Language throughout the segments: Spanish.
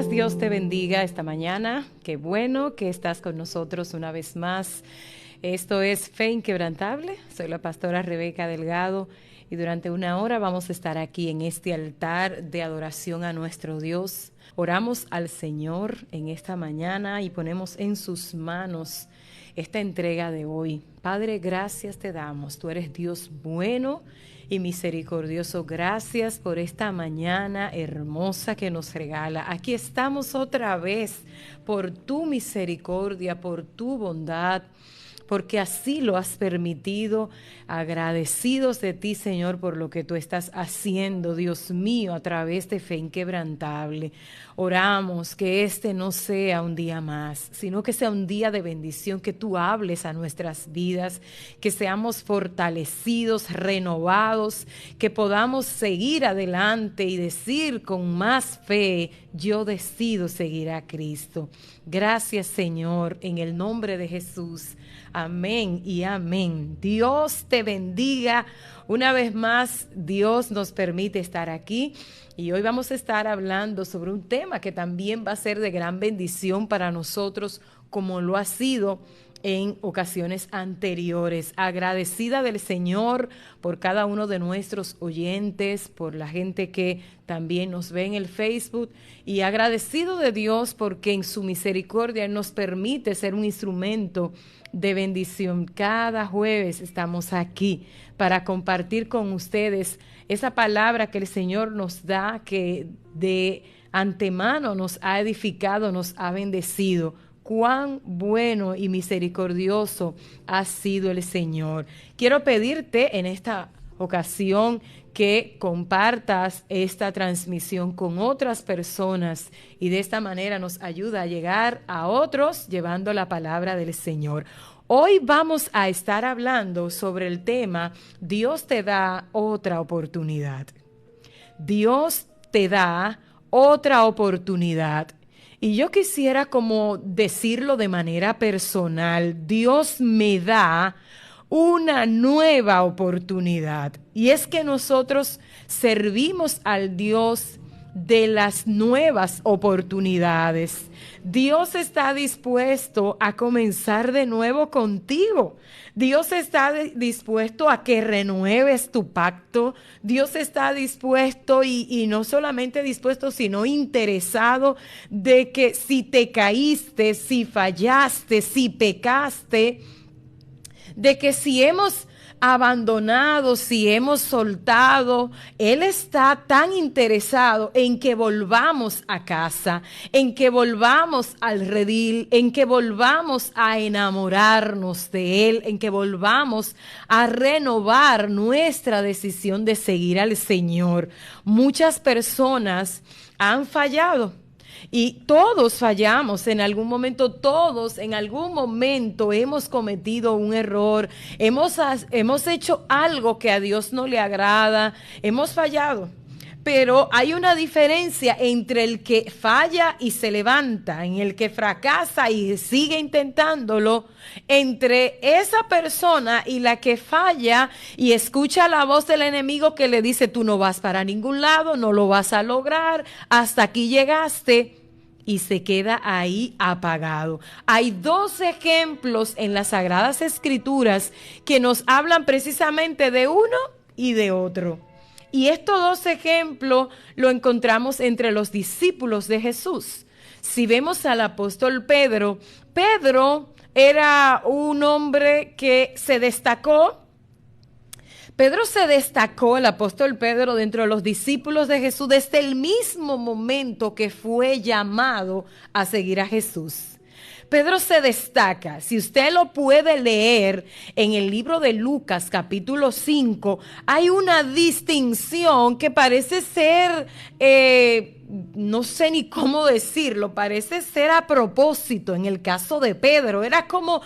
días, Dios te bendiga esta mañana. Qué bueno que estás con nosotros una vez más. Esto es Fe Inquebrantable. Soy la pastora Rebeca Delgado y durante una hora vamos a estar aquí en este altar de adoración a nuestro Dios. Oramos al Señor en esta mañana y ponemos en sus manos esta entrega de hoy. Padre, gracias te damos. Tú eres Dios bueno y misericordioso. Gracias por esta mañana hermosa que nos regala. Aquí estamos otra vez por tu misericordia, por tu bondad, porque así lo has permitido. Agradecidos de ti, Señor, por lo que tú estás haciendo, Dios mío, a través de Fe Inquebrantable. Oramos que este no sea un día más, sino que sea un día de bendición, que tú hables a nuestras vidas, que seamos fortalecidos, renovados, que podamos seguir adelante y decir con más fe: yo decido seguir a Cristo. Gracias, Señor, en el nombre de Jesús. Amén y amén. Dios te bendiga. Una vez más, Dios nos permite estar aquí y hoy vamos a estar hablando sobre un tema que también va a ser de gran bendición para nosotros, como lo ha sido en ocasiones anteriores. Agradecida del Señor por cada uno de nuestros oyentes, por la gente que también nos ve en el Facebook, y agradecido de Dios porque en su misericordia nos permite ser un instrumento de bendición. Cada jueves estamos aquí para compartir con ustedes esa palabra que el Señor nos da, que de antemano nos ha edificado, nos ha bendecido. Cuán bueno y misericordioso ha sido el Señor. Quiero pedirte en esta ocasión que compartas esta transmisión con otras personas y de esta manera nos ayuda a llegar a otros llevando la palabra del Señor. Hoy vamos a estar hablando sobre el tema: Dios te da otra oportunidad. Dios te da otra oportunidad. Y yo quisiera como decirlo de manera personal: Dios me da una nueva oportunidad. Y es que nosotros servimos al Dios de las nuevas oportunidades. Dios está dispuesto a comenzar de nuevo contigo. Dios está dispuesto a que renueves tu pacto. Dios está dispuesto y no solamente dispuesto, sino interesado de que si te caíste, si fallaste, si pecaste, de que si hemos abandonado, si hemos soltado, Él está tan interesado en que volvamos a casa, en que volvamos al redil, en que volvamos a enamorarnos de Él, en que volvamos a renovar nuestra decisión de seguir al Señor. Muchas personas han fallado. Y todos fallamos en algún momento, todos en algún momento hemos cometido un error, hemos hecho algo que a Dios no le agrada, hemos fallado. Pero hay una diferencia entre el que falla y se levanta, en el que fracasa y sigue intentándolo, entre esa persona y la que falla y escucha la voz del enemigo que le dice: tú no vas para ningún lado, no lo vas a lograr, hasta aquí llegaste, y se queda ahí apagado. Hay dos ejemplos en las Sagradas Escrituras que nos hablan precisamente de uno y de otro. Y estos dos ejemplos lo encontramos entre los discípulos de Jesús. Si vemos al apóstol Pedro, Pedro era un hombre que se destacó. El apóstol Pedro, dentro de los discípulos de Jesús desde el mismo momento que fue llamado a seguir a Jesús. Pedro se destaca. Si usted lo puede leer en el libro de Lucas, capítulo 5, hay una distinción que parece ser, no sé ni cómo decirlo, parece ser a propósito en el caso de Pedro. Era como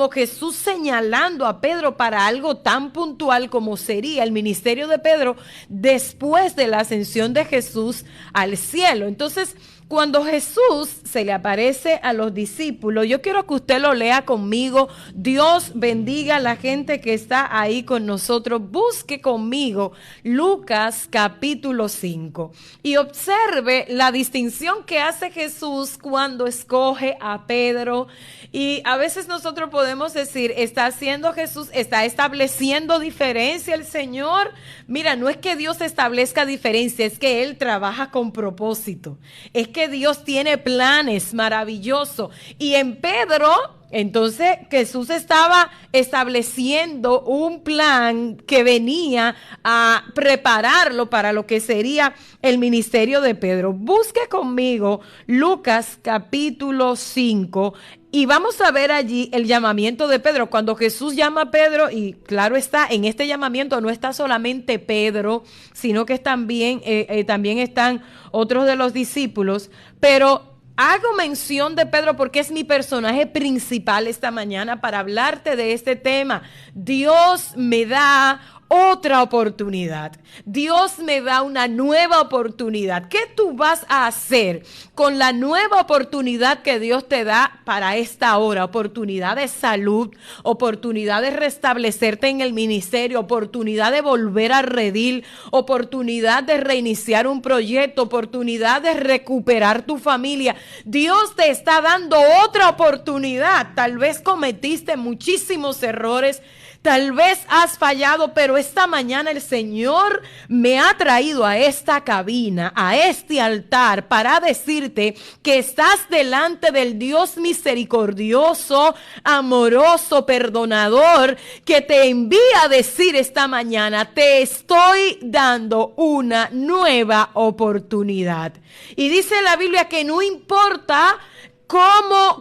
Jesús señalando a Pedro para algo tan puntual como sería el ministerio de Pedro después de la ascensión de Jesús al cielo. Entonces, cuando Jesús se le aparece a los discípulos, yo quiero que usted lo lea conmigo. Dios bendiga a la gente que está ahí con nosotros. Busque conmigo Lucas capítulo 5 y observe observe la distinción que hace Jesús cuando escoge a Pedro. Y a veces nosotros podemos decir, ¿está haciendo Jesús, está estableciendo diferencia el Señor? Mira, no es que Dios establezca diferencia, es que Él trabaja con propósito. Es que Dios tiene planes maravillosos. Y en Pedro, entonces Jesús estaba estableciendo un plan que venía a prepararlo para lo que sería el ministerio de Pedro. Busque conmigo Lucas capítulo 5 y vamos a ver allí el llamamiento de Pedro. Cuando Jesús llama a Pedro, y claro está, en este llamamiento no está solamente Pedro, sino que también están otros de los discípulos, pero hago mención de Pedro porque es mi personaje principal esta mañana para hablarte de este tema. Dios me da otra oportunidad. Dios me da una nueva oportunidad. ¿Qué tú vas a hacer con la nueva oportunidad que Dios te da para esta hora? Oportunidad de salud, oportunidad de restablecerte en el ministerio, oportunidad de volver a redil, oportunidad de reiniciar un proyecto, oportunidad de recuperar tu familia. Dios te está dando otra oportunidad. Tal vez cometiste muchísimos errores, tal vez has fallado, pero esta mañana el Señor me ha traído a esta cabina, a este altar, para decirte que estás delante del Dios misericordioso, amoroso, perdonador, que te envía a decir esta mañana, te estoy dando una nueva oportunidad. Y dice la Biblia que no importa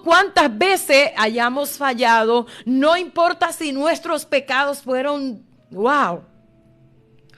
cuántas veces hayamos fallado, no importa si nuestros pecados fueron,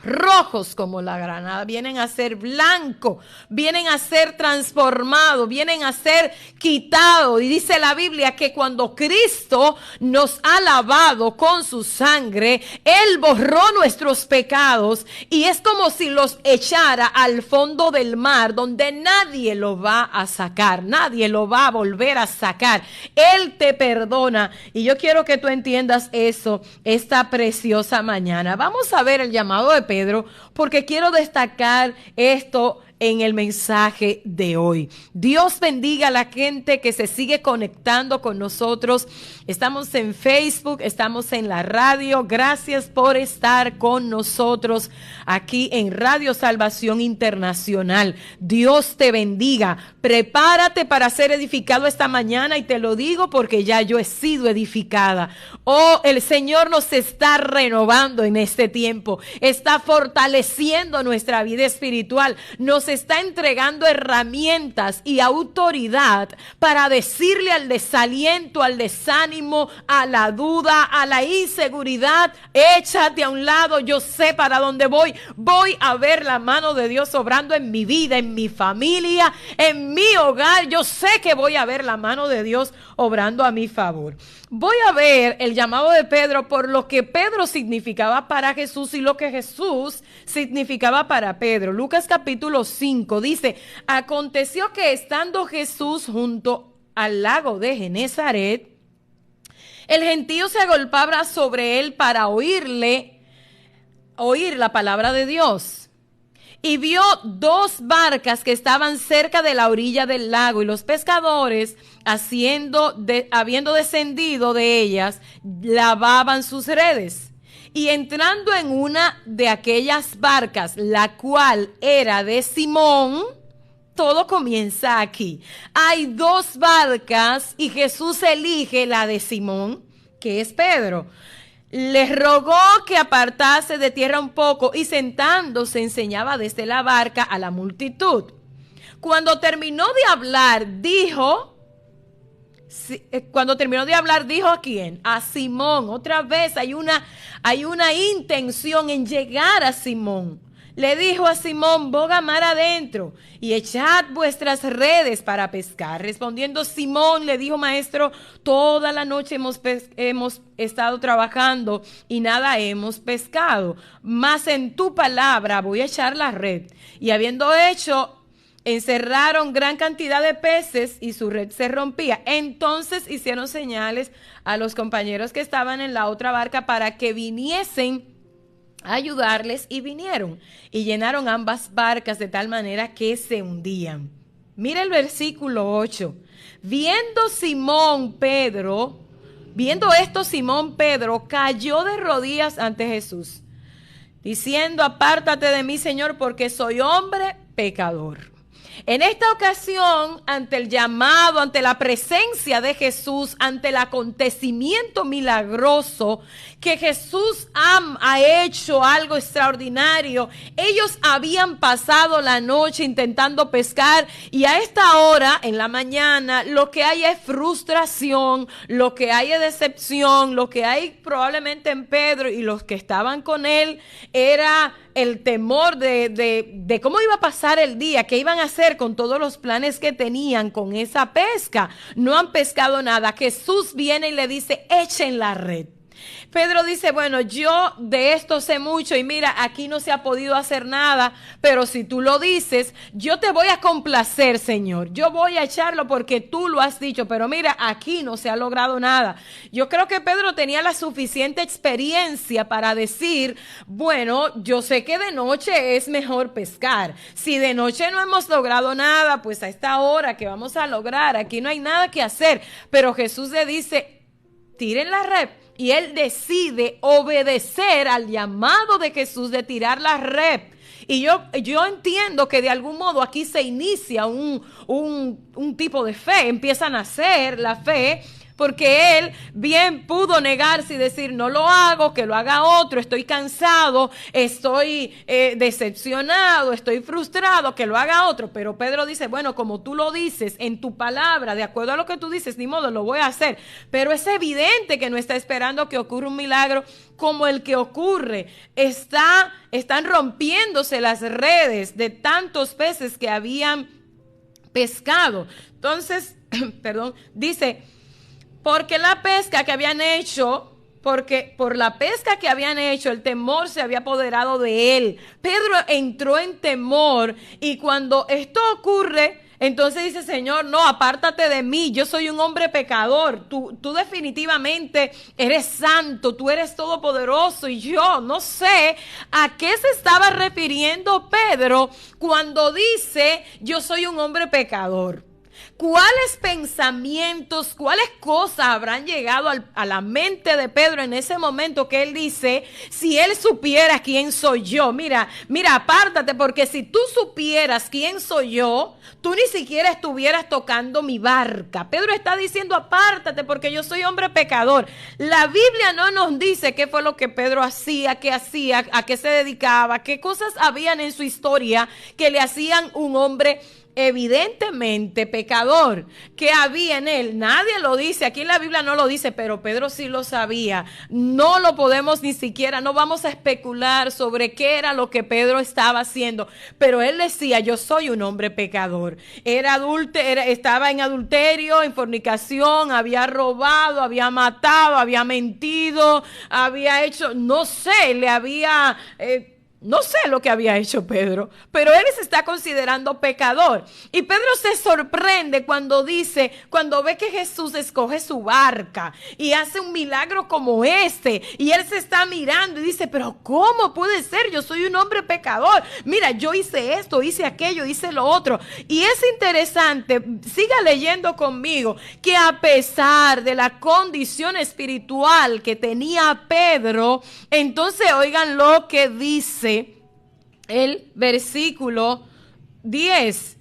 rojos como la granada, vienen a ser blancos, vienen a ser transformados, vienen a ser quitados. Y dice la Biblia que cuando Cristo nos ha lavado con su sangre, Él borró nuestros pecados y es como si los echara al fondo del mar, donde nadie lo va a sacar, nadie lo va a volver a sacar. Él te perdona y yo quiero que tú entiendas eso esta preciosa mañana. Vamos a ver el llamado de Pedro, porque quiero destacar esto en el mensaje de hoy. Dios bendiga a la gente que se sigue conectando con nosotros. Estamos en Facebook, estamos en la radio. Gracias por estar con nosotros aquí en Radio Salvación Internacional. Dios te bendiga. Prepárate para ser edificado esta mañana y te lo digo porque ya yo he sido edificada. Oh, el Señor nos está renovando en este tiempo. Está fortaleciendo nuestra vida espiritual. Nos está entregando herramientas y autoridad para decirle al desaliento, al desánimo, a la duda, a la inseguridad, échate a un lado, yo sé para dónde voy. Voy a ver la mano de Dios obrando en mi vida, en mi familia, en mi hogar. Yo sé que voy a ver la mano de Dios obrando a mi favor. Voy a ver el llamado de Pedro por lo que Pedro significaba para Jesús y lo que Jesús significaba para Pedro. Lucas capítulo 5 dice, aconteció que estando Jesús junto al lago de Genezaret, el gentío se agolpaba sobre él para oír la palabra de Dios. Y vio dos barcas que estaban cerca de la orilla del lago, y los pescadores, habiendo descendido de ellas, lavaban sus redes. Y entrando en una de aquellas barcas, la cual era de Simón, todo comienza aquí. Hay dos barcas y Jesús elige la de Simón, que es Pedro. Les rogó que apartase de tierra un poco y sentándose enseñaba desde la barca a la multitud. Cuando terminó de hablar, dijo ¿a quién? A Simón. Otra vez hay una intención en llegar a Simón. Le dijo a Simón, boga mar adentro y echad vuestras redes para pescar. Respondiendo Simón, le dijo, maestro, toda la noche hemos estado trabajando y nada hemos pescado. Mas en tu palabra voy a echar la red. Y habiendo hecho, encerraron gran cantidad de peces y su red se rompía. Entonces hicieron señales a los compañeros que estaban en la otra barca para que viniesen a ayudarles y vinieron y llenaron ambas barcas de tal manera que se hundían. Mira el versículo 8. Viendo esto Simón Pedro cayó de rodillas ante Jesús, diciendo: apártate de mí, Señor, porque soy hombre pecador. En esta ocasión, ante el llamado, ante la presencia de Jesús, ante el acontecimiento milagroso que Jesús ha hecho algo extraordinario, ellos habían pasado la noche intentando pescar y a esta hora, en la mañana, lo que hay es frustración, lo que hay es decepción, lo que hay probablemente en Pedro y los que estaban con él era el temor de cómo iba a pasar el día, qué iban a hacer con todos los planes que tenían con esa pesca. No han pescado nada. Jesús viene y le dice: echen la red. Pedro dice: bueno, yo de esto sé mucho y mira, aquí no se ha podido hacer nada, pero si tú lo dices, yo te voy a complacer, Señor. Yo voy a echarlo porque tú lo has dicho, pero mira, aquí no se ha logrado nada. Yo creo que Pedro tenía la suficiente experiencia para decir: bueno, yo sé que de noche es mejor pescar. Si de noche no hemos logrado nada, pues a esta hora que vamos a lograr, aquí no hay nada que hacer. Pero Jesús le dice: tiren la red. Y él decide obedecer al llamado de Jesús de tirar la red. Y yo entiendo que de algún modo aquí se inicia un tipo de fe. Empiezan a hacer la fe, porque él bien pudo negarse y decir: no lo hago, que lo haga otro, estoy cansado, estoy decepcionado, estoy frustrado, que lo haga otro. Pero Pedro dice: bueno, como tú lo dices en tu palabra, de acuerdo a lo que tú dices, ni modo, lo voy a hacer. Pero es evidente que no está esperando que ocurra un milagro como el que ocurre. Están rompiéndose las redes de tantos peces que habían pescado. Entonces, dice: porque la pesca que habían hecho, porque por la pesca que habían hecho, el temor se había apoderado de él. Pedro entró en temor y cuando esto ocurre, entonces dice: Señor, no, apártate de mí, yo soy un hombre pecador, tú definitivamente eres santo, tú eres todopoderoso y yo no sé a qué se estaba refiriendo Pedro cuando dice: yo soy un hombre pecador. ¿Cuáles pensamientos, cuáles cosas habrán llegado a la mente de Pedro en ese momento que él dice: si él supiera quién soy yo? Mira, apártate, porque si tú supieras quién soy yo, tú ni siquiera estuvieras tocando mi barca. Pedro está diciendo: apártate porque yo soy hombre pecador. La Biblia no nos dice qué fue lo que Pedro hacía, a qué se dedicaba, qué cosas habían en su historia que le hacían un hombre evidentemente pecador, que había en él. Nadie lo dice, aquí en la Biblia no lo dice, pero Pedro sí lo sabía. No lo podemos ni siquiera, no vamos a especular sobre qué era lo que Pedro estaba haciendo, pero él decía: yo soy un hombre pecador. Estaba en adulterio, en fornicación, había robado, había matado, había mentido, había hecho, no sé, no sé lo que había hecho Pedro, pero él se está considerando pecador. Y Pedro se sorprende cuando ve que Jesús escoge su barca y hace un milagro como este. Y él se está mirando y dice: pero ¿cómo puede ser? Yo soy un hombre pecador. Mira, yo hice esto, hice aquello, hice lo otro. Y es interesante, siga leyendo conmigo, que a pesar de la condición espiritual que tenía Pedro, entonces oigan lo que dice el versículo 10.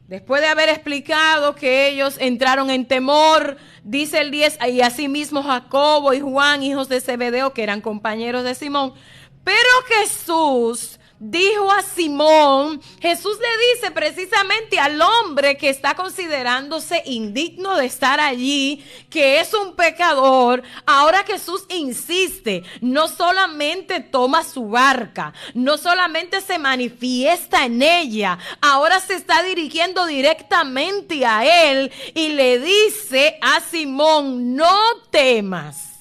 Después de haber explicado que ellos entraron en temor, dice el 10: y asimismo Jacobo y Juan, hijos de Zebedeo, que eran compañeros de Simón. Pero Jesús dijo a Simón, Jesús le dice precisamente al hombre que está considerándose indigno de estar allí, que es un pecador. Ahora Jesús insiste, no solamente toma su barca, no solamente se manifiesta en ella, ahora se está dirigiendo directamente a él y le dice a Simón: no temas.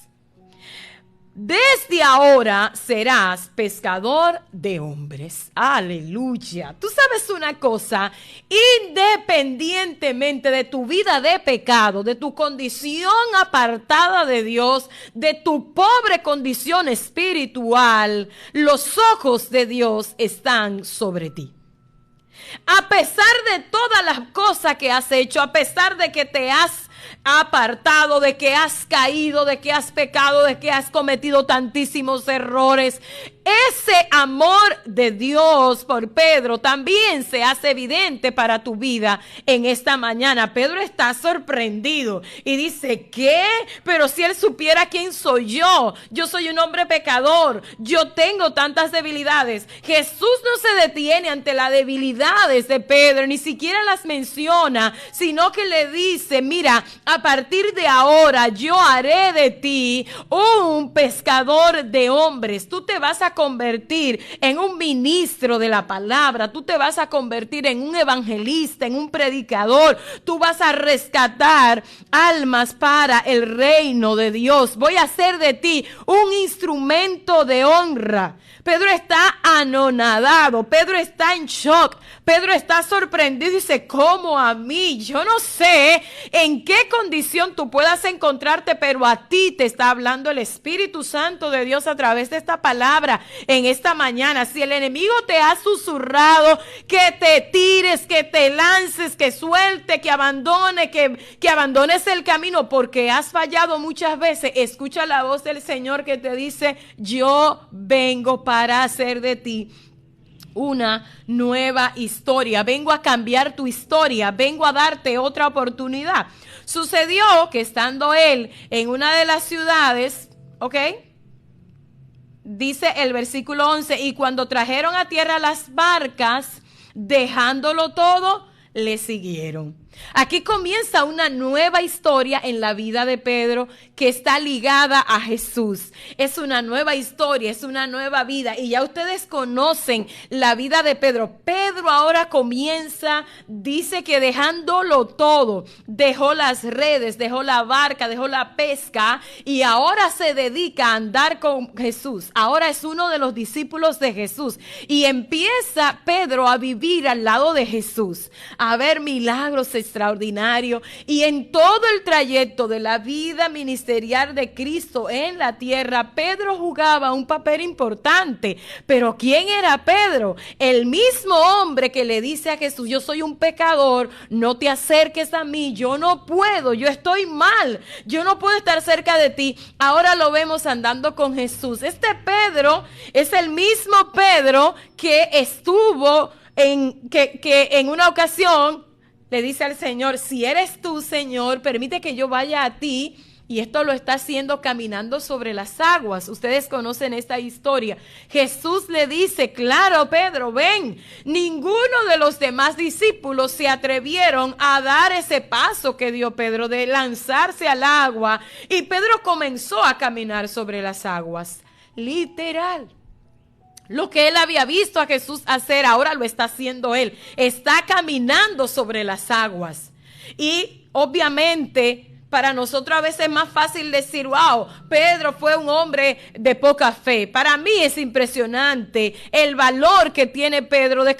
desde ahora serás pescador de hombres. Aleluya. Tú sabes una cosa, independientemente de tu vida de pecado, de tu condición apartada de Dios, de tu pobre condición espiritual, los ojos de Dios están sobre ti. A pesar de todas las cosas que has hecho, a pesar de que te has apartado, de que has caído, de que has pecado, de que has cometido tantísimos errores, ese amor de Dios por Pedro también se hace evidente para tu vida en esta mañana. Pedro está sorprendido y dice, ¿qué? Pero si él supiera quién soy yo soy un hombre pecador, yo tengo tantas debilidades. Jesús no se detiene ante las debilidades de Pedro, ni siquiera las menciona, sino que le dice, mira, a partir de ahora yo haré de ti un pescador de hombres. Tú te vas a convertir en un ministro de la palabra, tú te vas a convertir en un evangelista, en un predicador, tú vas a rescatar almas para el reino de Dios. Voy a hacer de ti un instrumento de honra. Pedro está anonadado, Pedro está en shock, Pedro está sorprendido y dice, ¿cómo a mí? Yo no sé en qué condición tú puedas encontrarte, pero a ti te está hablando el Espíritu Santo de Dios a través de esta palabra en esta mañana. Si el enemigo te ha susurrado que te tires, que te lances, que suelte, que abandone, que abandones el camino porque has fallado muchas veces, escucha la voz del Señor que te dice, yo vengo para hacer de ti una nueva historia. Vengo a cambiar tu historia, vengo a darte otra oportunidad. Sucedió que estando él en una de las ciudades, ¿ok? Dice el versículo 11, y cuando trajeron a tierra las barcas, dejándolo todo, le siguieron. Aquí comienza una nueva historia en la vida de Pedro que está ligada a Jesús. Es una nueva historia, es una nueva vida. Y ya ustedes conocen la vida de Pedro. Pedro ahora comienza, dice que dejándolo todo, dejó las redes, dejó la barca, dejó la pesca y ahora se dedica a andar con Jesús. Ahora es uno de los discípulos de Jesús. Y empieza Pedro a vivir al lado de Jesús, a ver milagros extraordinario, y en todo el trayecto de la vida ministerial de Cristo en la tierra, Pedro jugaba un papel importante. Pero ¿quién era Pedro? El mismo hombre que le dice a Jesús, yo soy un pecador, no te acerques a mí, yo no puedo, yo estoy mal, yo no puedo estar cerca de ti. Ahora lo vemos andando con Jesús. Este Pedro es el mismo Pedro que estuvo que en una ocasión le dice al Señor, si eres tú, Señor, permite que yo vaya a ti. Y esto lo está haciendo caminando sobre las aguas. Ustedes conocen esta historia. Jesús le dice, claro, Pedro, ven. Ninguno de los demás discípulos se atrevieron a dar ese paso que dio Pedro de lanzarse al agua. Y Pedro comenzó a caminar sobre las aguas. Literal. Lo que él había visto a Jesús hacer, ahora lo está haciendo él. Está caminando sobre las aguas. Y obviamente para nosotros a veces es más fácil decir, wow, Pedro fue un hombre de poca fe. Para mí es impresionante el valor que tiene Pedro de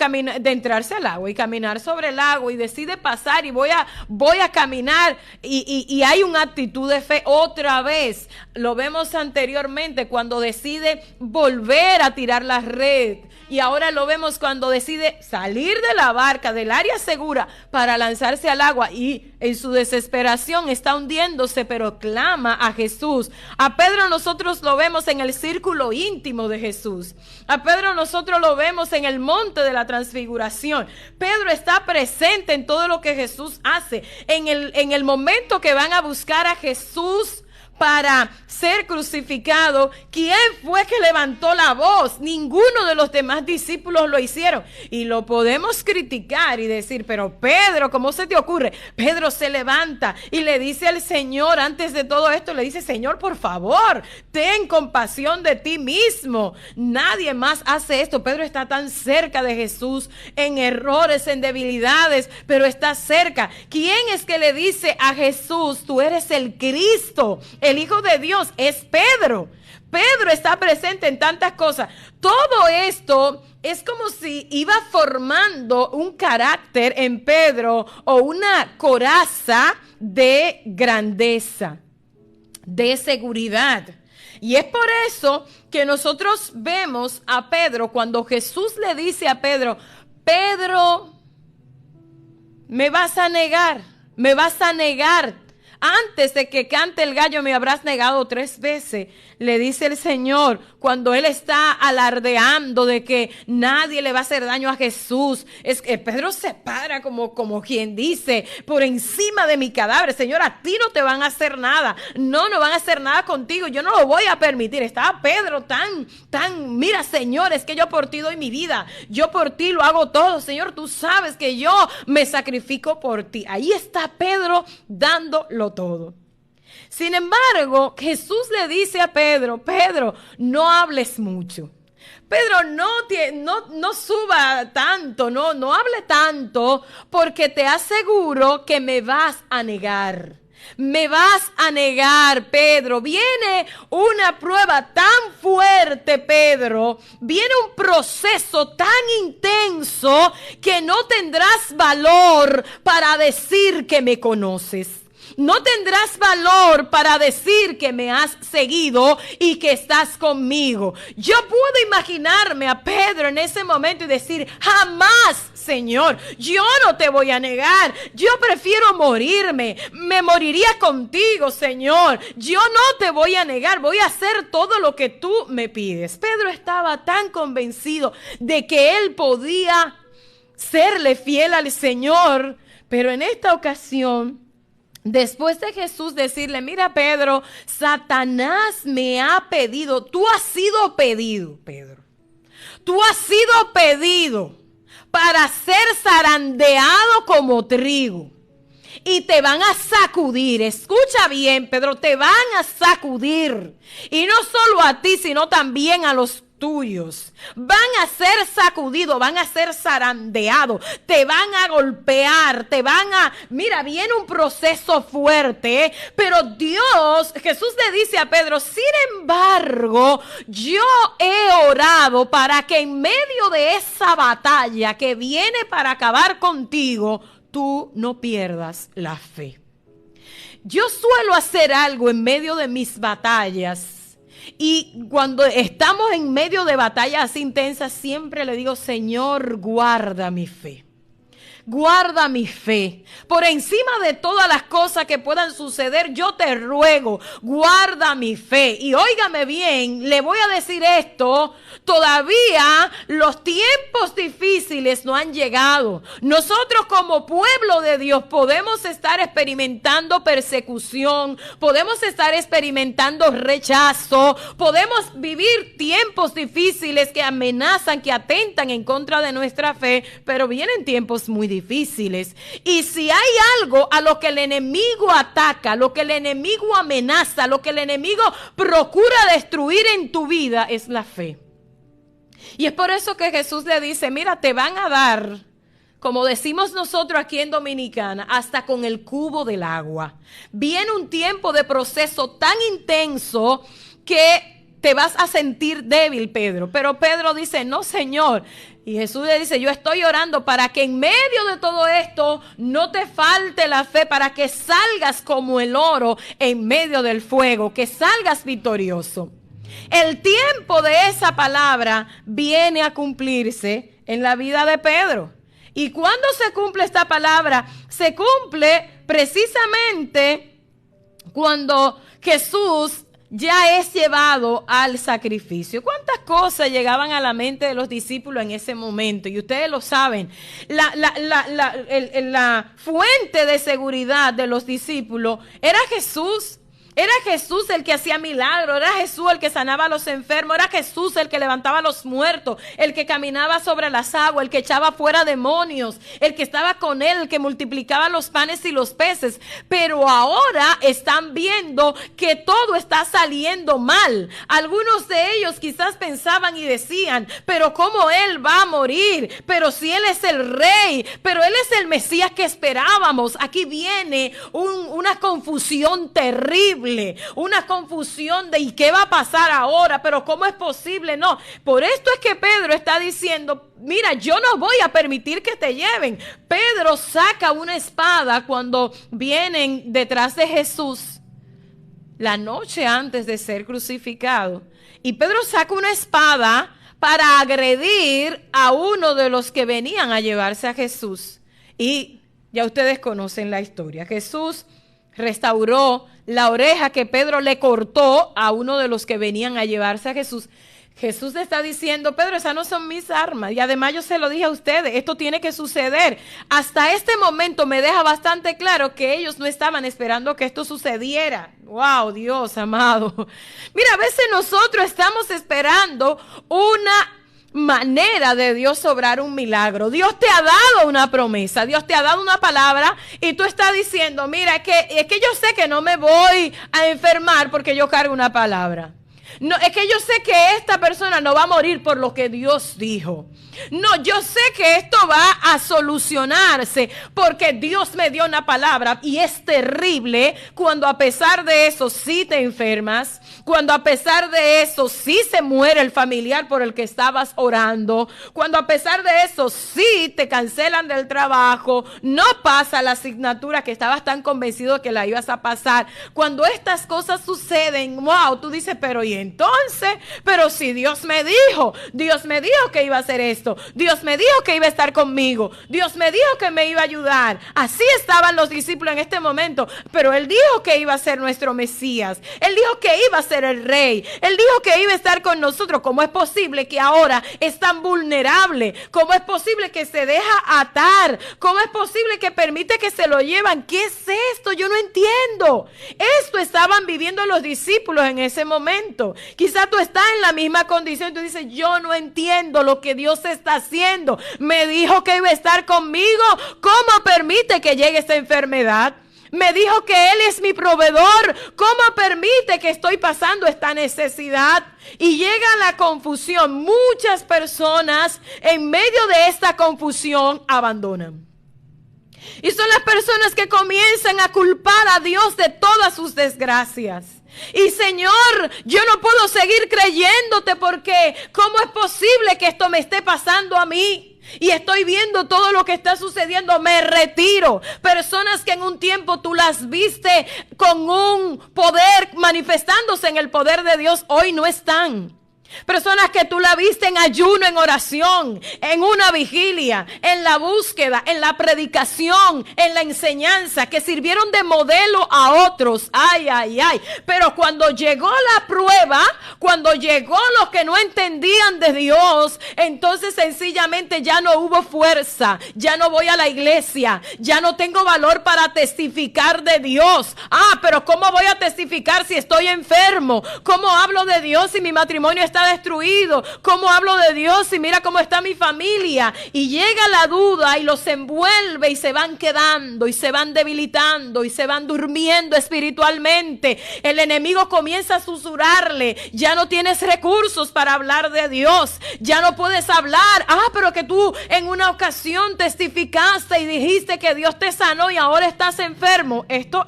entrarse al agua y caminar sobre el agua y decide pasar y voy a caminar y hay una actitud de fe otra vez. Lo vemos anteriormente cuando decide volver a tirar la red. Y ahora lo vemos cuando decide salir de la barca, del área segura, para lanzarse al agua. Y en su desesperación está hundiéndose, pero clama a Jesús. A Pedro nosotros lo vemos en el círculo íntimo de Jesús. A Pedro nosotros lo vemos en el monte de la transfiguración. Pedro está presente en todo lo que Jesús hace. En el momento que van a buscar a Jesús para ser crucificado, ¿quién fue que levantó la voz? Ninguno de los demás discípulos lo hicieron. Y lo podemos criticar y decir, pero Pedro, ¿cómo se te ocurre? Pedro se levanta y le dice al Señor, antes de todo esto, le dice, Señor, por favor, ten compasión de ti mismo. Nadie más hace esto. Pedro está tan cerca de Jesús, en errores, en debilidades, pero está cerca. ¿Quién es que le dice a Jesús, tú eres el Cristo, el Hijo de Dios es Pedro. Pedro está presente en tantas cosas. Todo esto es como si iba formando un carácter en Pedro o una coraza de grandeza, de seguridad. Y es por eso que nosotros vemos a Pedro cuando Jesús le dice a Pedro, Pedro, me vas a negar. Antes de que cante el gallo me habrás negado 3 veces, le dice el Señor, cuando él está alardeando de que nadie le va a hacer daño a Jesús. Es que Pedro se para como quien dice, por encima de mi cadáver, Señor, a ti no te van a hacer nada. No van a hacer nada contigo, yo no lo voy a permitir. Estaba Pedro mira, Señor, es que yo por ti doy mi vida, yo por ti lo hago todo, Señor, tú sabes que yo me sacrifico por ti. Ahí está Pedro dándolo todo. Sin embargo, Jesús le dice a Pedro, Pedro, no hables mucho. Pedro, no suba tanto, no hable tanto, porque te aseguro que me vas a negar. Me vas a negar, Pedro. Viene una prueba tan fuerte, Pedro. Viene un proceso tan intenso que no tendrás valor para decir que me conoces. No tendrás valor para decir que me has seguido y que estás conmigo. Yo puedo imaginarme a Pedro en ese momento y decir, jamás, Señor, yo no te voy a negar. Yo prefiero morirme. Me moriría contigo, Señor. Yo no te voy a negar. Voy a hacer todo lo que tú me pides. Pedro estaba tan convencido de que él podía serle fiel al Señor, pero en esta ocasión, después de Jesús decirle, mira Pedro, Satanás me ha pedido, tú has sido pedido, Pedro. Tú has sido pedido para ser zarandeado como trigo. Y te van a sacudir, escucha bien, Pedro, te van a sacudir. Y no solo a ti, sino también a los tuyos. Van a ser sacudidos, van a ser zarandeados, te van a golpear, mira, viene un proceso fuerte, pero Jesús le dice a Pedro, sin embargo, yo he orado para que en medio de esa batalla que viene para acabar contigo, tú no pierdas la fe. Yo suelo hacer algo en medio de mis batallas. Y cuando estamos en medio de batallas así intensas, siempre le digo, Señor, guarda mi fe. Guarda mi fe. Por encima de todas las cosas que puedan suceder, yo te ruego, guarda mi fe. Y óigame bien, le voy a decir esto, todavía los tiempos difíciles no han llegado. Nosotros como pueblo de Dios podemos estar experimentando persecución, podemos estar experimentando rechazo, podemos vivir tiempos difíciles que amenazan, que atentan en contra de nuestra fe, pero vienen tiempos muy difíciles. Y si hay algo a lo que el enemigo ataca, lo que el enemigo amenaza, lo que el enemigo procura destruir en tu vida, es la fe. Y es por eso que Jesús le dice, mira, te van a dar, como decimos nosotros aquí en Dominicana, hasta con el cubo del agua. Viene un tiempo de proceso tan intenso que te vas a sentir débil, Pedro. Pero Pedro dice, no, Señor. Y Jesús le dice, yo estoy orando para que en medio de todo esto no te falte la fe, para que salgas como el oro en medio del fuego, que salgas victorioso. El tiempo de esa palabra viene a cumplirse en la vida de Pedro. ¿Y cuándo se cumple esta palabra? Se cumple precisamente cuando Jesús ya es llevado al sacrificio. ¿Cuántas cosas llegaban a la mente de los discípulos en ese momento? Y ustedes lo saben. La fuente de seguridad de los discípulos era Jesús. Era Jesús el que hacía milagros, era Jesús el que sanaba a los enfermos, era Jesús el que levantaba a los muertos, el que caminaba sobre las aguas, el que echaba fuera demonios, el que estaba con él, el que multiplicaba los panes y los peces. Pero ahora están viendo que todo está saliendo mal. Algunos de ellos quizás pensaban y decían, pero ¿cómo él va a morir? Pero si él es el rey, pero él es el Mesías que esperábamos. Aquí viene una confusión terrible. terrible, una confusión de ¿y qué va a pasar ahora? Pero ¿cómo es posible? No, por esto es que Pedro está diciendo, mira, yo no voy a permitir que te lleven. Pedro saca una espada cuando vienen detrás de Jesús la noche antes de ser crucificado. Y Pedro saca una espada para agredir a uno de los que venían a llevarse a Jesús. Y ya ustedes conocen la historia. Jesús restauró la oreja que Pedro le cortó a uno de los que venían a llevarse a Jesús. Jesús le está diciendo, Pedro, esas no son mis armas. Y además yo se lo dije a ustedes, esto tiene que suceder. Hasta este momento me deja bastante claro que ellos no estaban esperando que esto sucediera. Wow, Dios amado. Mira, a veces nosotros estamos esperando una manera de Dios obrar un milagro. Dios te ha dado una promesa, Dios te ha dado una palabra y tú estás diciendo, mira, es que yo sé que no me voy a enfermar porque yo cargo una palabra. No, es que yo sé que esta persona no va a morir por lo que Dios dijo. No, yo sé que esto va a solucionarse porque Dios me dio una palabra. Y es terrible cuando a pesar de eso sí te enfermas, cuando a pesar de eso sí se muere el familiar por el que estabas orando, cuando a pesar de eso sí te cancelan del trabajo, no pasa la asignatura que estabas tan convencido que la ibas a pasar. Cuando estas cosas suceden, wow, tú dices, pero ¿y entonces? Pero si Dios me dijo que iba a hacer esto. Dios me dijo que iba a estar conmigo. Dios me dijo que me iba a ayudar. Así estaban los discípulos en este momento. Pero Él dijo que iba a ser nuestro Mesías. Él dijo que iba a ser el Rey. Él dijo que iba a estar con nosotros. ¿Cómo es posible que ahora es tan vulnerable? ¿Cómo es posible que se deja atar? ¿Cómo es posible que permite que se lo llevan? ¿Qué es esto? Yo no entiendo. Esto estaban viviendo los discípulos en ese momento. Quizá tú estás en la misma condición y tú dices, yo no entiendo lo que Dios está haciendo. Me dijo que iba a estar conmigo. ¿Cómo permite que llegue esta enfermedad? Me dijo que Él es mi proveedor. ¿Cómo permite que estoy pasando esta necesidad? Y llega la confusión. Muchas personas en medio de esta confusión abandonan. Y son las personas que comienzan a culpar a Dios de todas sus desgracias. Y Señor, yo no puedo seguir creyéndote porque ¿cómo es posible que esto me esté pasando a mí? Y estoy viendo todo lo que está sucediendo, me retiro. Personas que en un tiempo tú las viste con un poder manifestándose en el poder de Dios, hoy no están. Personas que tú la viste en ayuno, en oración, en una vigilia, en la búsqueda, en la predicación, en la enseñanza, que sirvieron de modelo a otros. Ay, ay, ay. Pero cuando llegó la prueba, cuando llegó los que no entendían de Dios, entonces sencillamente ya no hubo fuerza. Ya no voy a la iglesia. Ya no tengo valor para testificar de Dios. Ah, pero ¿cómo voy a testificar si estoy enfermo? ¿Cómo hablo de Dios si mi matrimonio está destruido? ¿Cómo hablo de Dios y mira cómo está mi familia? Y llega la duda y los envuelve y se van quedando y se van debilitando y se van durmiendo espiritualmente. El enemigo comienza a susurrarle, ya no tienes recursos para hablar de Dios, ya no puedes hablar. Ah, pero que tú en una ocasión testificaste y dijiste que Dios te sanó y ahora estás enfermo. Esto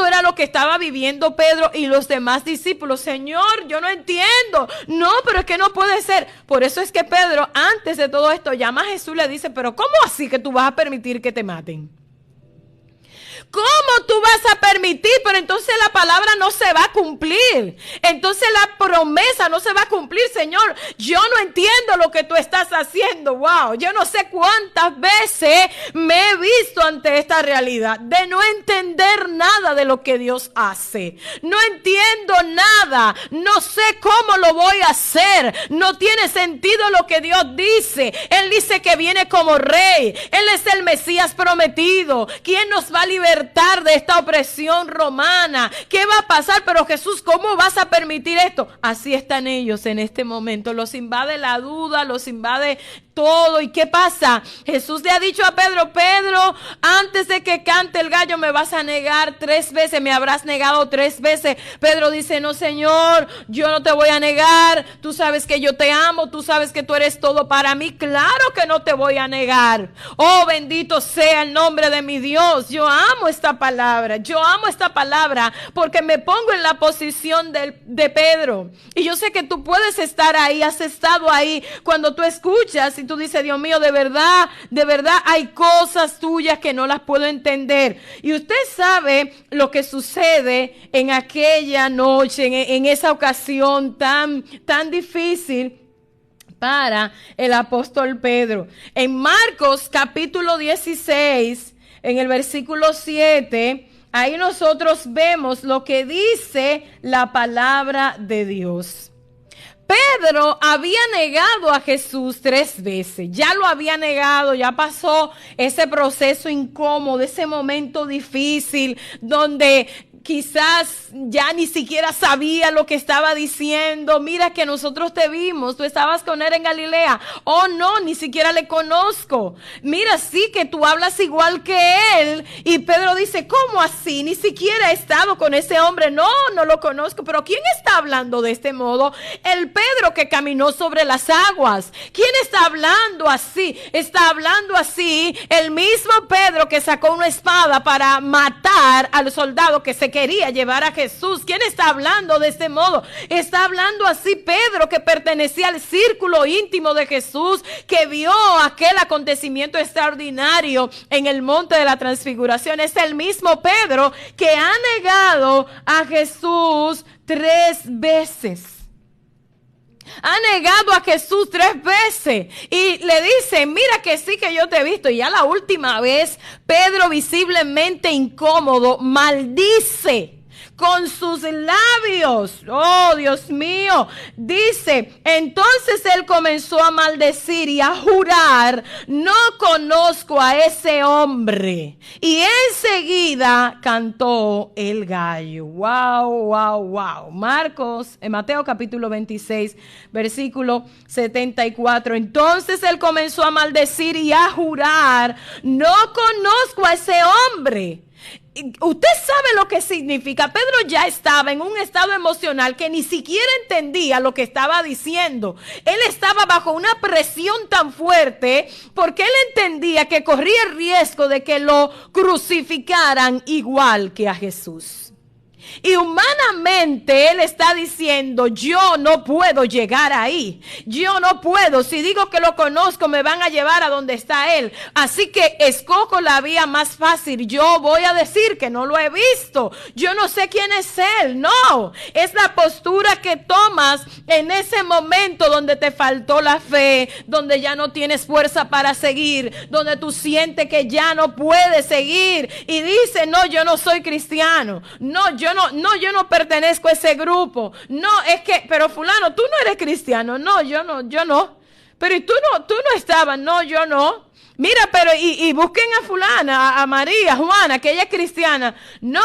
era lo que estaba viviendo Pedro y los demás discípulos. Señor, yo no entiendo. No, pero es que no puede ser. Por eso es que Pedro, antes de todo esto, llama a Jesús y le dice, pero ¿cómo así que tú vas a permitir que te maten? ¿Cómo tú vas a permitir? Pero entonces la palabra no se va a cumplir. Entonces la promesa no se va a cumplir, Señor. Yo no entiendo lo que tú estás haciendo. Wow, yo no sé cuántas veces me he visto ante esta realidad de no entender nada de lo que Dios hace. No entiendo nada. No sé cómo lo voy a hacer. No tiene sentido lo que Dios dice. Él dice que viene como rey. Él es el Mesías prometido. ¿Quién nos va a libertar de esta opresión romana? ¿Qué va a pasar? Pero Jesús, ¿cómo vas a permitir esto? Así están ellos en este momento. Los invade la duda, los invade todo. ¿Y qué pasa? Jesús le ha dicho a Pedro: Pedro, antes de que cante el gallo me vas a negar 3 veces, me habrás negado 3 veces. Pedro dice: no, Señor, yo no te voy a negar, tú sabes que yo te amo, tú sabes que tú eres todo para mí, claro que no te voy a negar. Oh, bendito sea el nombre de mi Dios. Yo amo esta palabra porque me pongo en la posición de Pedro, y yo sé que tú puedes estar ahí, has estado ahí, cuando tú escuchas y tú dices: Dios mío, de verdad hay cosas tuyas que no las puedo entender. Y usted sabe lo que sucede en aquella noche, en esa ocasión tan difícil para el apóstol Pedro. En Marcos capítulo 16, en el versículo 7, ahí nosotros vemos lo que dice la palabra de Dios. Pedro había negado a Jesús 3 veces, ya lo había negado, ya pasó ese proceso incómodo, ese momento difícil donde quizás ya ni siquiera sabía lo que estaba diciendo. Mira que nosotros te vimos, tú estabas con él en Galilea. Oh no, ni siquiera le conozco. Mira, sí que tú hablas igual que él. Y Pedro dice: ¿cómo así? Ni siquiera he estado con ese hombre. No lo conozco. Pero ¿quién está hablando de este modo? El Pedro que caminó sobre las aguas. ¿Quién está hablando así? Está hablando así el mismo Pedro que sacó una espada para matar al soldado que se quería llevar a Jesús. ¿Quién está hablando de este modo? Está hablando así Pedro, que pertenecía al círculo íntimo de Jesús, que vio aquel acontecimiento extraordinario en el monte de la transfiguración. Es el mismo Pedro que ha negado a Jesús 3 veces. Ha negado a Jesús 3 veces y le dice: mira que sí que yo te he visto. Y ya la última vez, Pedro, visiblemente incómodo, maldice con sus labios. Oh, Dios mío. Dice: entonces él comenzó a maldecir y a jurar: no conozco a ese hombre. Y enseguida cantó el gallo. Wow. Marcos, en Mateo capítulo 26, versículo 74. Entonces él comenzó a maldecir y a jurar: no conozco a ese hombre. Usted sabe lo que significa. Pedro ya estaba en un estado emocional que ni siquiera entendía lo que estaba diciendo. Él estaba bajo una presión tan fuerte porque él entendía que corría el riesgo de que lo crucificaran igual que a Jesús. Y humanamente él está diciendo: yo no puedo llegar ahí, yo no puedo, si digo que lo conozco me van a llevar a donde está él, así que escojo la vía más fácil. Yo voy a decir que no lo he visto, yo no sé quién es él. No, es la postura que tomas en ese momento donde te faltó la fe, donde ya no tienes fuerza para seguir, donde tú sientes que ya no puedes seguir y dices: no, yo no soy cristiano, yo no pertenezco a ese grupo. No, es que, pero fulano, tú no eres cristiano. No, yo no. Pero tú no estabas. No, yo no. Mira, pero y busquen a fulana, a María, Juana, que ella es cristiana. No,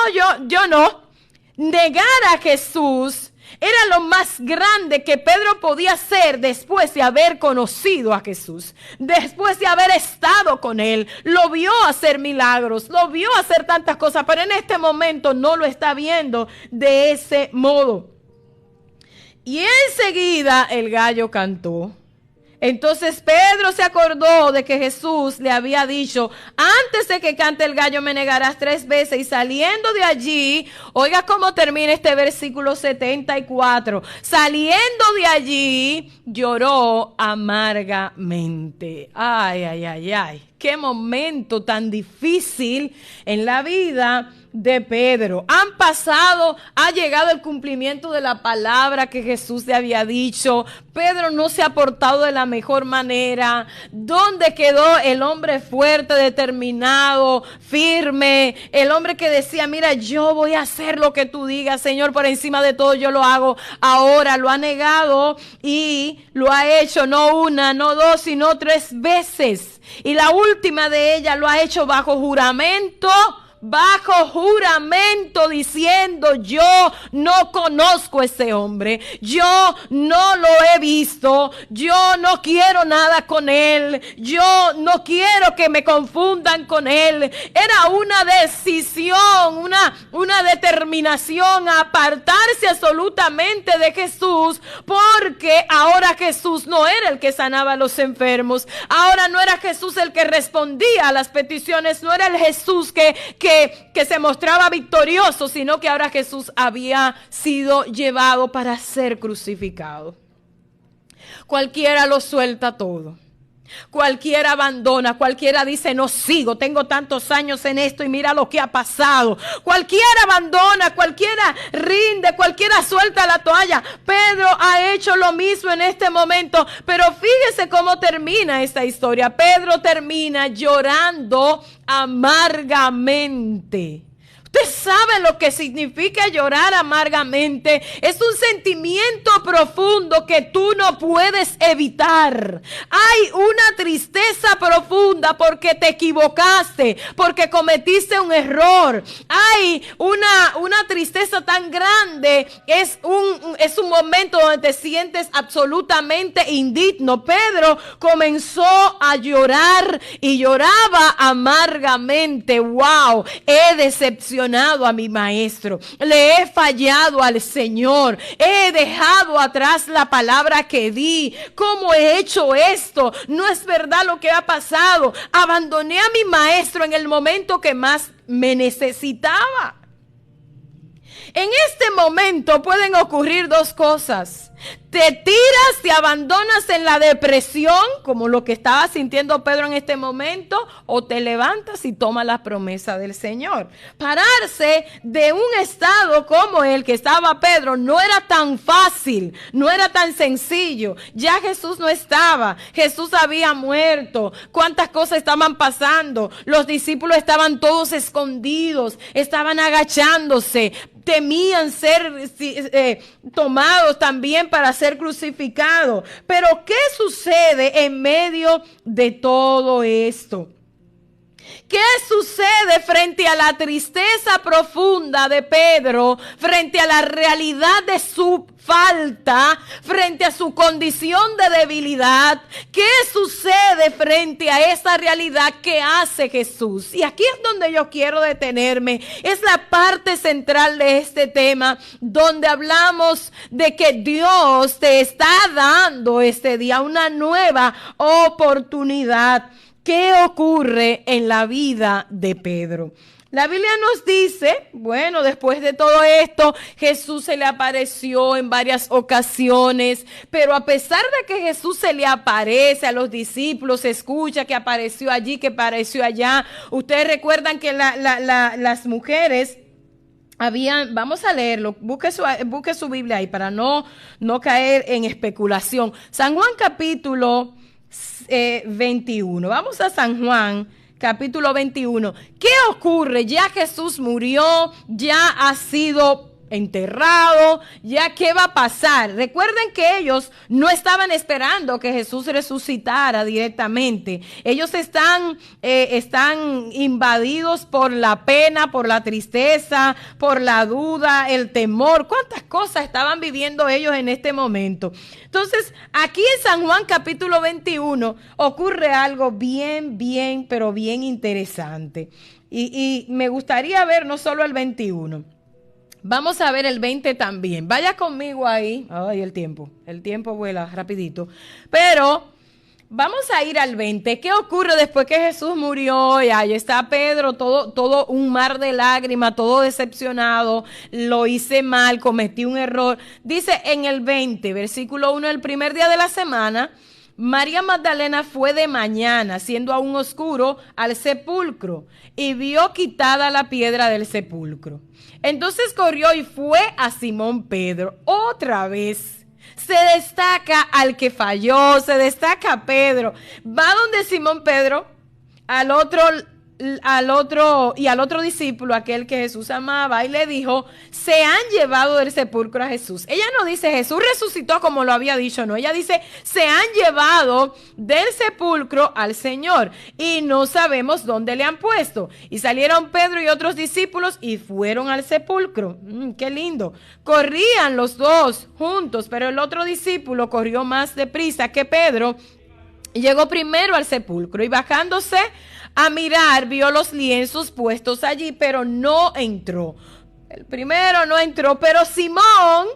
yo no. Negar a Jesús era lo más grande que Pedro podía hacer después de haber conocido a Jesús, después de haber estado con él. Lo vio hacer milagros, lo vio hacer tantas cosas, pero en este momento no lo está viendo de ese modo. Y enseguida el gallo cantó. Entonces Pedro se acordó de que Jesús le había dicho: antes de que cante el gallo me negarás 3 veces. Y saliendo de allí, oiga cómo termina este versículo 74. Saliendo de allí, lloró amargamente. Ay. Qué momento tan difícil en la vida de Pedro. Ha llegado el cumplimiento de la palabra que Jesús le había dicho. Pedro no se ha portado de la mejor manera. ¿Dónde quedó el hombre fuerte, determinado, firme? El hombre que decía: mira, yo voy a hacer lo que tú digas, Señor, por encima de todo yo lo hago. Ahora lo ha negado y lo ha hecho no una, no dos, sino 3 veces. Y la última de ellas lo ha hecho bajo juramento bajo juramento diciendo: yo no conozco a ese hombre, yo no lo he visto, yo no quiero nada con él, yo no quiero que me confundan con él. Era una decisión, una determinación a apartarse absolutamente de Jesús, porque ahora Jesús no era el que sanaba a los enfermos, ahora no era Jesús el que respondía a las peticiones, no era el Jesús que se mostraba victorioso, sino que ahora Jesús había sido llevado para ser crucificado. Cualquiera lo suelta todo. Cualquiera abandona, cualquiera dice: no sigo, tengo tantos años en esto y mira lo que ha pasado. Cualquiera abandona, cualquiera rinde, cualquiera suelta la toalla. Pedro ha hecho lo mismo en este momento, pero fíjese cómo termina esta historia. Pedro termina llorando amargamente. Usted sabe lo que significa llorar amargamente. Es un sentimiento profundo que tú no puedes evitar. Hay una tristeza profunda porque te equivocaste, porque cometiste un error. Hay una tristeza tan grande. Es un momento donde te sientes absolutamente indigno. Pedro comenzó a llorar y lloraba amargamente. ¡Wow! He decepcionado a mi maestro, le he fallado al Señor, he dejado atrás la palabra que di. ¿Cómo he hecho esto? No es verdad lo que ha pasado. Abandoné a mi maestro en el momento que más me necesitaba. En este momento pueden ocurrir dos cosas. Te tiras, te abandonas en la depresión, como lo que estaba sintiendo Pedro en este momento, o te levantas y tomas la promesa del Señor. Pararse de un estado como el que estaba Pedro no era tan fácil, no era tan sencillo. Ya Jesús no estaba, Jesús había muerto. ¿Cuántas cosas estaban pasando? Los discípulos estaban todos escondidos, estaban agachándose, temían ser tomados también para ser crucificados. Pero ¿qué sucede en medio de todo esto? ¿Qué sucede frente a la tristeza profunda de Pedro, frente a la realidad de su falta, frente a su condición de debilidad? ¿Qué sucede frente a esa realidad que hace Jesús? Y aquí es donde yo quiero detenerme. Es la parte central de este tema, donde hablamos de que Dios te está dando este día una nueva oportunidad. ¿Qué ocurre en la vida de Pedro? La Biblia nos dice, bueno, después de todo esto, Jesús se le apareció en varias ocasiones, pero a pesar de que Jesús se le aparece a los discípulos, se escucha que apareció allí, que apareció allá. Ustedes recuerdan que las mujeres vamos a leerlo, busque su Biblia ahí para no caer en especulación. San Juan capítulo 21. Vamos a San Juan, capítulo 21. ¿Qué ocurre? Ya Jesús murió, ya ha sido enterrado, ya qué va a pasar. Recuerden que ellos no estaban esperando que Jesús resucitara directamente. Ellos están invadidos por la pena, por la tristeza, por la duda, el temor. ¿Cuántas cosas estaban viviendo ellos en este momento? Entonces, aquí en San Juan capítulo 21 ocurre algo pero bien interesante. Y me gustaría ver no solo el 21. Vamos a ver el 20 también. Vaya conmigo ahí. Ay, el tiempo vuela rapidito. Pero vamos a ir al 20. ¿Qué ocurre después que Jesús murió? Y ahí está Pedro, todo un mar de lágrimas, todo decepcionado. Lo hice mal, cometí un error. Dice en el 20, versículo 1, el primer día de la semana, María Magdalena fue de mañana, siendo aún oscuro, al sepulcro y vio quitada la piedra del sepulcro. Entonces corrió y fue a Simón Pedro. Otra vez se destaca al que falló, se destaca Pedro. Va donde Simón Pedro, al otro al otro discípulo, aquel que Jesús amaba, y le dijo, se han llevado del sepulcro a Jesús. Ella no dice Jesús resucitó como lo había dicho, no, ella dice se han llevado del sepulcro al Señor y no sabemos dónde le han puesto. Y salieron Pedro y otros discípulos y fueron al sepulcro. Qué lindo. Corrían los dos juntos, pero el otro discípulo corrió más deprisa que Pedro y llegó primero al sepulcro y bajándose a mirar, vio los lienzos puestos allí, pero no entró. El primero no entró, pero Simón,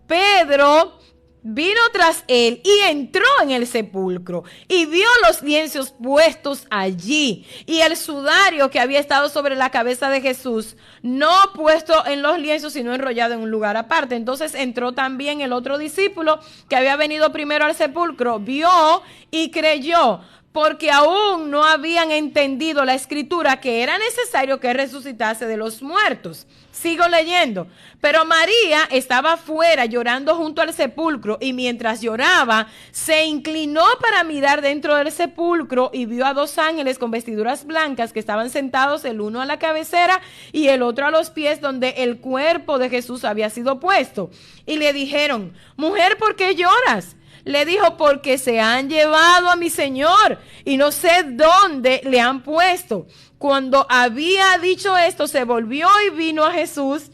Pedro, vino tras él y entró en el sepulcro y vio los lienzos puestos allí y el sudario que había estado sobre la cabeza de Jesús, no puesto en los lienzos, sino enrollado en un lugar aparte. Entonces entró también el otro discípulo que había venido primero al sepulcro, vio y creyó, porque aún no habían entendido la escritura que era necesario que resucitase de los muertos. Sigo leyendo. Pero María estaba afuera llorando junto al sepulcro y mientras lloraba se inclinó para mirar dentro del sepulcro y vio a dos ángeles con vestiduras blancas que estaban sentados, el uno a la cabecera y el otro a los pies donde el cuerpo de Jesús había sido puesto. Y le dijeron, mujer, ¿por qué lloras? Le dijo, porque se han llevado a mi Señor y no sé dónde le han puesto. Cuando había dicho esto, se volvió y vino a Jesús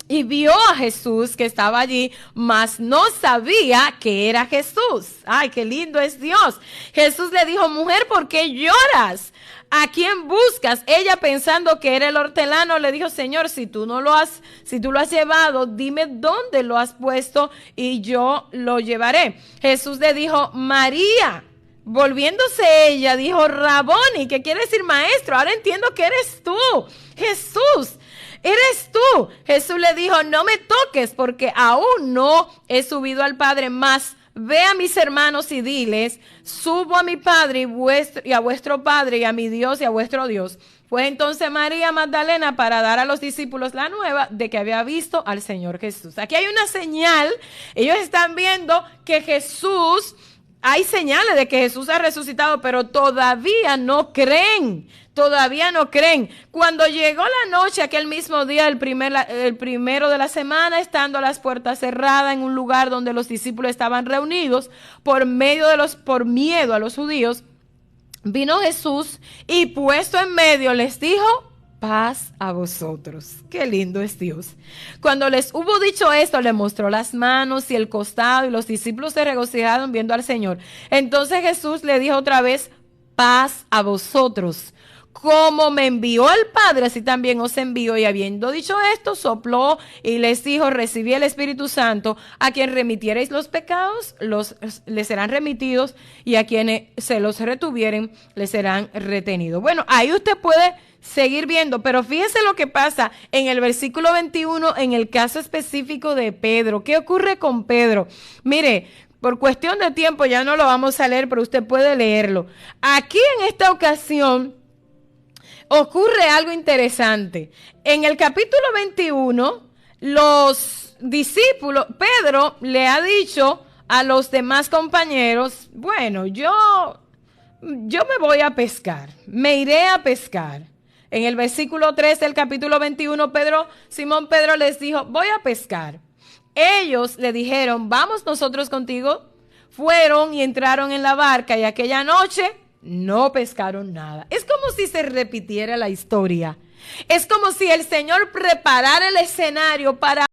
y vio a Jesús que estaba allí, mas no sabía que era Jesús. Ay, qué lindo es Dios. Jesús le dijo, mujer, ¿por qué lloras? ¿A quién buscas? Ella, pensando que era el hortelano, le dijo, Señor, si tú lo has llevado, dime dónde lo has puesto y yo lo llevaré. Jesús le dijo, María. Volviéndose ella, dijo, Raboni, que quiere decir maestro. Ahora entiendo que eres tú, Jesús. Eres tú. Jesús le dijo, no me toques porque aún no he subido al Padre, más ve a mis hermanos y diles, subo a mi Padre y a vuestro Padre y a mi Dios y a vuestro Dios. Fue entonces María Magdalena para dar a los discípulos la nueva de que había visto al Señor Jesús. Aquí hay una señal. Ellos están viendo que Jesús, hay señales de que Jesús ha resucitado, pero todavía no creen. Todavía no creen. Cuando llegó la noche, aquel mismo día, el primero de la semana, estando las puertas cerradas en un lugar donde los discípulos estaban reunidos, por miedo a los judíos, vino Jesús y puesto en medio les dijo, paz a vosotros. Qué lindo es Dios. Cuando les hubo dicho esto, le mostró las manos y el costado y los discípulos se regocijaron viendo al Señor. Entonces Jesús le dijo otra vez, paz a vosotros. Como me envió el Padre, así también os envío. Y habiendo dicho esto, sopló y les dijo, recibí el Espíritu Santo. A quien remitiereis los pecados, les serán remitidos, y a quienes se los retuvieren, les serán retenidos. Bueno, ahí usted puede seguir viendo, pero fíjese lo que pasa en el versículo 21, en el caso específico de Pedro. ¿Qué ocurre con Pedro? Mire, por cuestión de tiempo ya no lo vamos a leer, pero usted puede leerlo. Aquí en esta ocasión ocurre algo interesante. En el capítulo 21, los discípulos, Pedro le ha dicho a los demás compañeros, bueno, yo me voy a pescar, me iré a pescar. En el versículo 3 del capítulo 21, Simón Pedro les dijo, voy a pescar. Ellos le dijeron, vamos nosotros contigo. Fueron y entraron en la barca y aquella noche no pescaron nada. Es como si se repitiera la historia. Es como si el Señor preparara el escenario para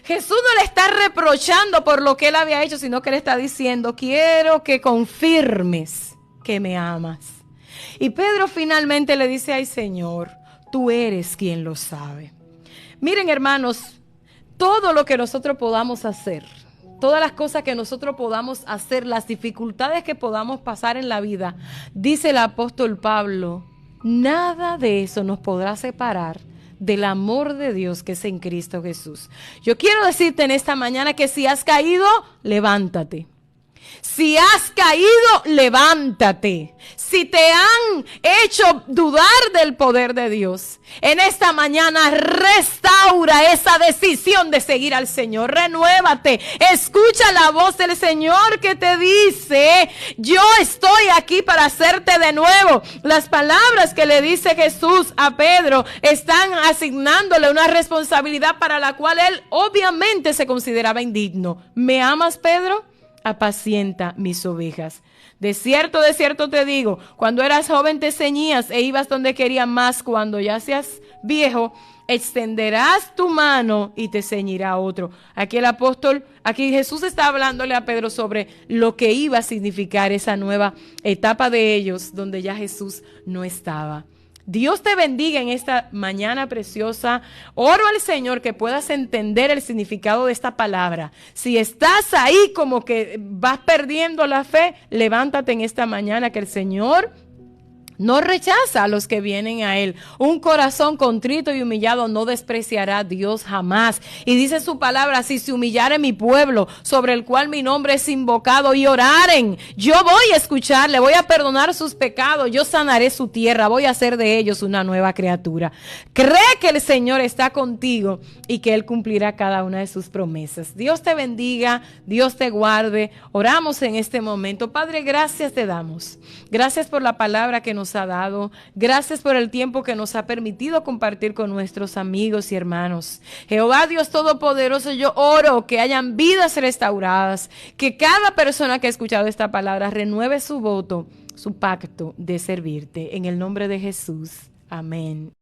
Jesús no le está reprochando por lo que él había hecho, sino que le está diciendo, quiero que confirmes que me amas. Y Pedro finalmente le dice, ay Señor, tú eres quien lo sabe. Miren, hermanos, todo lo que nosotros podamos hacer, todas las cosas que nosotros podamos hacer, las dificultades que podamos pasar en la vida, dice el apóstol Pablo, nada de eso nos podrá separar del amor de Dios que es en Cristo Jesús. Yo quiero decirte en esta mañana que si has caído, levántate. Si has caído, levántate. Si te han hecho dudar del poder de Dios, en esta mañana restaura esa decisión de seguir al Señor. Renuévate. Escucha la voz del Señor que te dice, yo estoy aquí para hacerte de nuevo. Las palabras que le dice Jesús a Pedro están asignándole una responsabilidad para la cual él obviamente se consideraba indigno. ¿Me amas, Pedro? Apacienta mis ovejas. De cierto te digo, cuando eras joven te ceñías e ibas donde querías, más cuando ya seas viejo, extenderás tu mano y te ceñirá otro. Aquí Jesús está hablándole a Pedro sobre lo que iba a significar esa nueva etapa de ellos, donde ya Jesús no estaba. Dios te bendiga en esta mañana preciosa. Oro al Señor que puedas entender el significado de esta palabra. Si estás ahí como que vas perdiendo la fe, levántate en esta mañana que el Señor no rechaza a los que vienen a Él. Un corazón contrito y humillado no despreciará a Dios jamás. Y dice su palabra, si se humillare mi pueblo, sobre el cual mi nombre es invocado, y oraren, yo voy a escucharle, voy a perdonar sus pecados, yo sanaré su tierra, voy a hacer de ellos una nueva criatura. Cree que el Señor está contigo y que Él cumplirá cada una de sus promesas. Dios te bendiga, Dios te guarde. Oramos en este momento. Padre, gracias te damos. Gracias por la palabra que nos ha dado. Gracias por el tiempo que nos ha permitido compartir con nuestros amigos y hermanos. Jehová Dios Todopoderoso, yo oro que hayan vidas restauradas, que cada persona que ha escuchado esta palabra renueve su voto, su pacto de servirte. En el nombre de Jesús. Amén.